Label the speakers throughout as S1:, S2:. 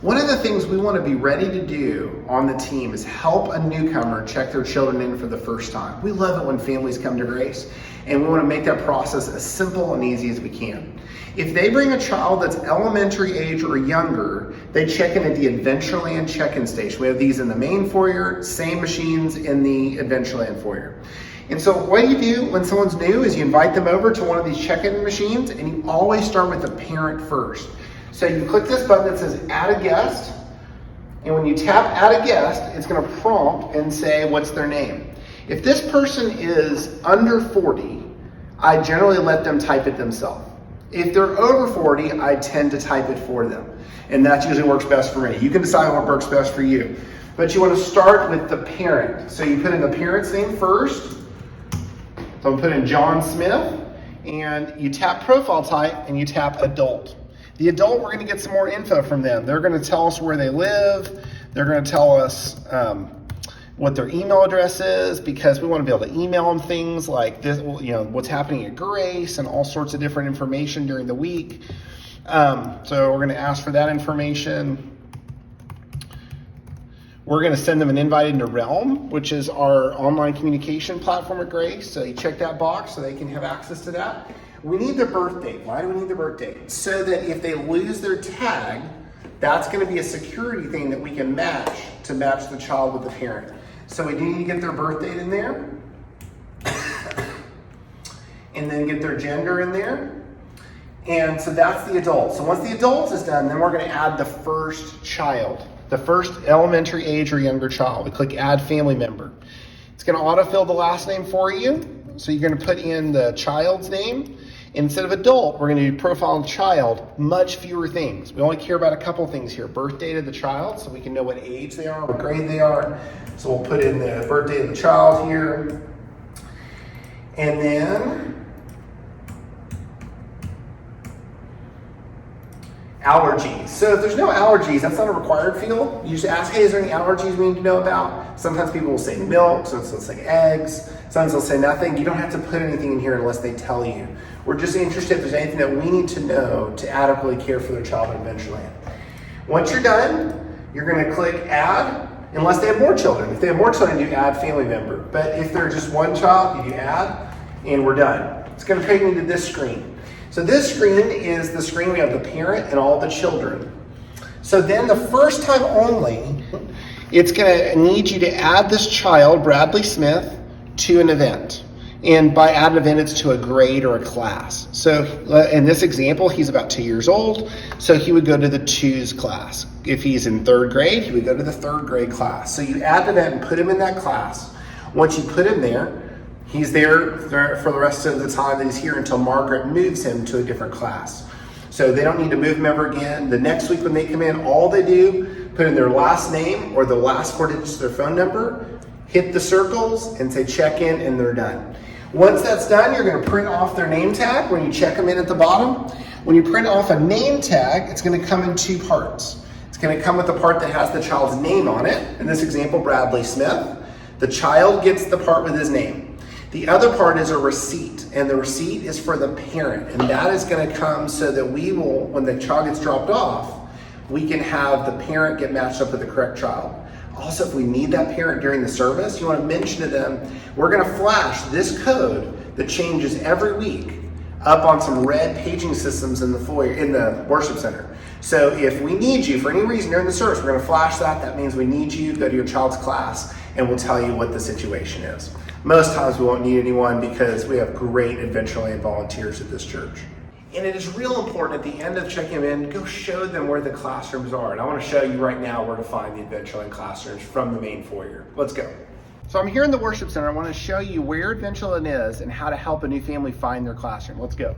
S1: One of the things we want to be ready to do on the team is help a newcomer check their children in for the first time. We love it when families come to Grace, and we want to make that process as simple and easy as we can. If they bring a child that's elementary age or younger, they check in at the Adventureland check-in station. We have these in the main foyer, same machines in the Adventureland foyer. And so what you do when someone's new is you invite them over to one of these check-in machines, and you always start with the parent first. So you click this button that says add a guest, and when you tap add a guest, it's going to prompt and say what's their name. If this person is under 40, I generally let them type it themselves. If they're over 40, I tend to type it for them. And that usually works best for me. You can decide what works best for you. But you want to start with the parent. So you put in the parent's name first. So I'm put in John Smith, and you tap profile type and you tap adult. The adult, we're going to get some more info from them. They're going to tell us where they live. They're going to tell us what their email address is, because we want to be able to email them things like this, what's happening at Grace and all sorts of different information during the week. So we're going to ask for that information. We're going to send them an invite into Realm, which is our online communication platform at Grace. So you check that box so they can have access to that. We need their birth date. Why do we need their birth date? So that if they lose their tag, that's going to be a security thing that we can match to match the child with the parent. So we do need to get their birth date in there. And then get their gender in there. And so that's the adult. So once the adult is done, then we're going to add the first child, the first elementary age or younger child. We click add family member. It's going to autofill the last name for you. So you're going to put in the child's name. Instead of adult, we're going to do profile and child, much fewer things. We only care about a couple things here. Birth date of the child, so we can know what age they are, what grade they are. So we'll put in the birth date of the child here. And then allergies. So if there's no allergies, that's not a required field. You just ask, hey, is there any allergies we need to know about? Sometimes people will say milk, sometimes they'll say eggs, sometimes they'll say nothing. You don't have to put anything in here unless they tell you. We're just interested if there's anything that we need to know to adequately care for their child in Adventureland. Once you're done, you're going to click add, unless they have more children. If they have more children, you add family member. But if they're just one child, you do add, and we're done. It's going to take me to this screen. So this screen is the screen we have the parent and all the children. So then the first time only, it's going to need you to add this child, Bradley Smith, to an event. And by add an event, it's to a grade or a class. So in this example, he's about 2 years old, so he would go to the twos class. If he's in third grade, he would go to the third grade class. So you add an event and put him in that class. Once you put him there, he's there for the rest of the time that he's here until Margaret moves him to a different class. So they don't need to move him ever again. The next week when they come in, all they do, put in their last name or the last 4 digits of their phone number, hit the circles and say check in, and they're done. Once that's done, you're going to print off their name tag when you check them in at the bottom. When you print off a name tag, it's going to come in 2 parts. It's going to come with the part that has the child's name on it. In this example, Bradley Smith. The child gets the part with his name. The other part is a receipt, and the receipt is for the parent. And that is going to come so that we will, when the child gets dropped off, we can have the parent get matched up with the correct child. Also, if we need that parent during the service, you want to mention to them, we're going to flash this code that changes every week up on some red paging systems in the foyer, in the worship center. So if we need you for any reason during the service, we're going to flash that. That means we need you, go to your child's class, and we'll tell you what the situation is. Most times we won't need anyone because we have great Adventureland volunteers at this church. And it is real important at the end of checking them in, go show them where the classrooms are. And I want to show you right now where to find the Adventureland classrooms from the main foyer. Let's go. So I'm here in the worship center. I want to show you where Adventureland is and how to help a new family find their classroom. Let's go.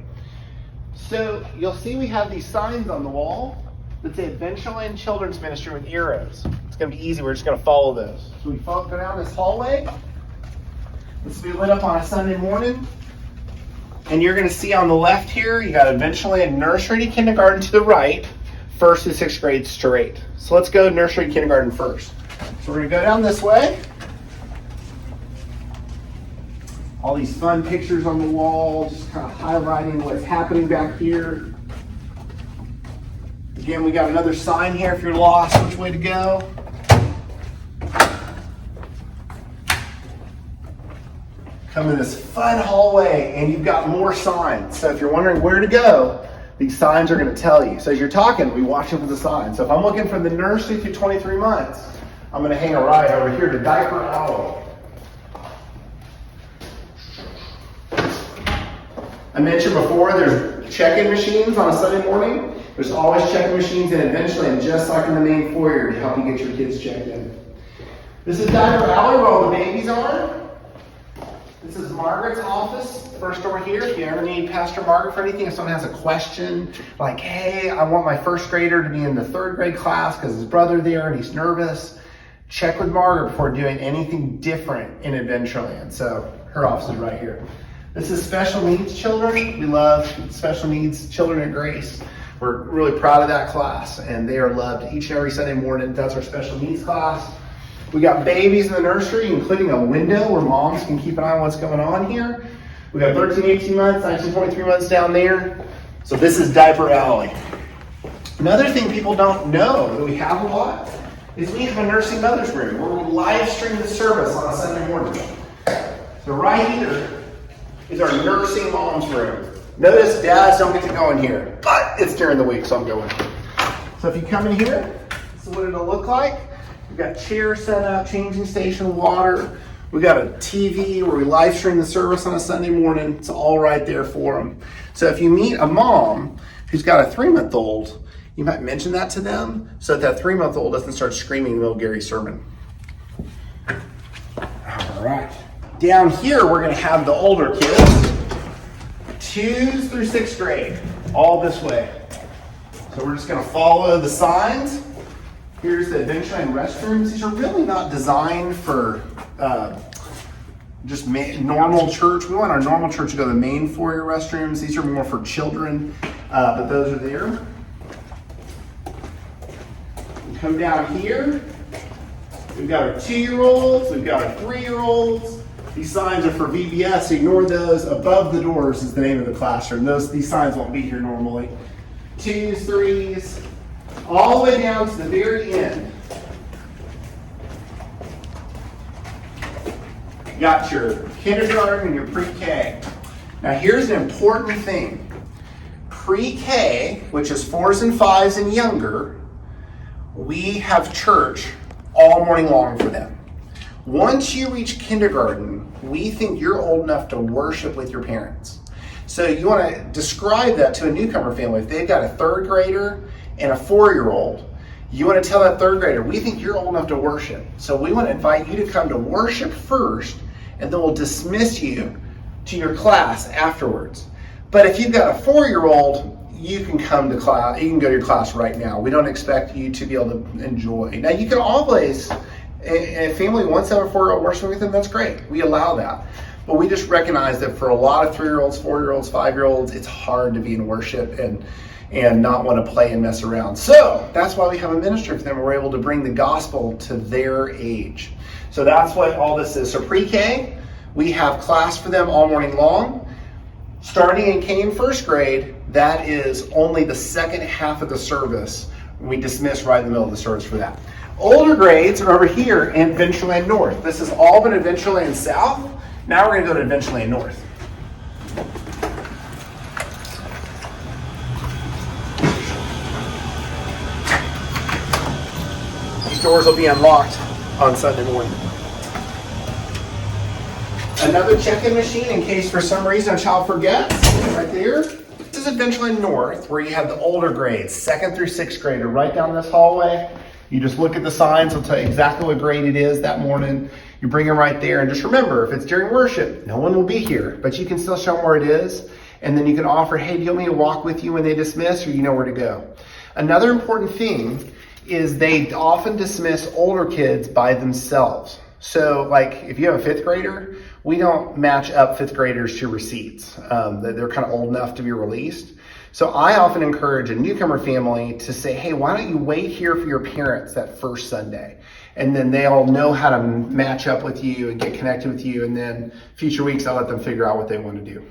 S1: So you'll see we have these signs on the wall that say Adventureland Children's Ministry with arrows. It's going to be easy. We're just going to follow those. So we go down this hallway. This will be lit up on a Sunday morning. And you're going to see on the left here, you got Adventureland Nursery to Kindergarten to the right, 1st through 6th grade straight. So let's go nursery to kindergarten first. So we're going to go down this way. All these fun pictures on the wall, just kind of highlighting what's happening back here. Again, we got another sign here if you're lost, which way to go. Come in this fun hallway and you've got more signs. So if you're wondering where to go, these signs are going to tell you. So as you're talking, we watch them for the signs. So if I'm looking from the nursery through 23 months, I'm going to hang a right over here to Diaper Alley. I mentioned before there's check-in machines on a Sunday morning. There's always check-in machines in Eventually, and just like in the main foyer to help you get your kids checked in. This is Diaper Alley where all the babies are. This is Margaret's office, first door here. If you ever need Pastor Margaret for anything, if someone has a question, like, hey, I want my first grader to be in the 3rd grade class because his brother there and he's nervous, check with Margaret before doing anything different in Adventureland. So her office is right here. This is special needs children. We love special needs children at Grace. We're really proud of that class, and they are loved each and every Sunday morning. That's our special needs class. We got babies in the nursery, including a window where moms can keep an eye on what's going on here. We got 13, 18 months, 19, 23 months down there. So this is Diaper Alley. Another thing people don't know that we have a lot is we have a nursing mother's room where we live stream the service on a Sunday morning. So right here is our nursing mom's room. Notice dads don't get to go in here, but it's during the week, so I'm going. So if you come in here, this is what it'll look like. We've got chairs set up, changing station, water. We got a TV where we live stream the service on a Sunday morning. It's all right there for them. So if you meet a mom who's got a 3-month-old, you might mention that to them so that 3-month-old doesn't start screaming little Gary's sermon. All right. Down here, we're going to have the older kids, 2s through 6th grade, all this way. So we're just going to follow the signs. Here's the Adventureland restrooms. These are really not designed for just normal church. We want our normal church to go to the main foyer restrooms. These are more for children, but those are there. We come down here. We've got our 2-year-olds. We've got our 3-year-olds. These signs are for VBS. Ignore those. Above the doors is the name of the classroom. These signs won't be here normally. 2s, 3s. All the way down to the very end. You got your kindergarten and your pre-K. Now here's an important thing. Pre-K, which is 4s and 5s and younger, we have church all morning long for them. Once you reach kindergarten, we think you're old enough to worship with your parents. So you want to describe that to a newcomer family. If they've got a 3rd grader and a 4-year-old, you want to tell that 3rd grader, we think you're old enough to worship. So we want to invite you to come to worship first, and then we'll dismiss you to your class afterwards. But if you've got a 4-year-old, you can come to class, you can go to your class right now. We don't expect you to be able to enjoy. Now you can always, a family wants to have a 4-year-old worship with them, that's great. We allow that. But we just recognize that for a lot of 3-year-olds, 4-year-olds, 5-year-olds, it's hard to be in worship and not want to play and mess around. So that's why we have a ministry for them. We're able to bring the gospel to their age. So that's what all this is. So pre-K, we have class for them all morning long. Starting in K in 1st grade, that is only the second half of the service. We dismiss right in the middle of the service for that. Older grades are over here in Adventureland North. This has all been Adventureland South. Now we're going to go to Adventureland North. These doors will be unlocked on Sunday morning. Another check-in machine in case for some reason a child forgets, right there. This is Adventureland North, where you have the older grades, 2nd through 6th grade, are right down this hallway. You just look at the signs, it'll tell you exactly what grade it is that morning. You bring them right there, and just remember, if it's during worship, no one will be here, but you can still show them where it is, and then you can offer, hey, do you want me to walk with you when they dismiss, or you know where to go? Another important thing is they often dismiss older kids by themselves. So like if you have a 5th grader, we don't match up 5th graders to receipts. They're kind of old enough to be released. So I often encourage a newcomer family to say, hey, why don't you wait here for your parents that first Sunday? And then they'll know how to match up with you and get connected with you. And then future weeks, I'll let them figure out what they want to do.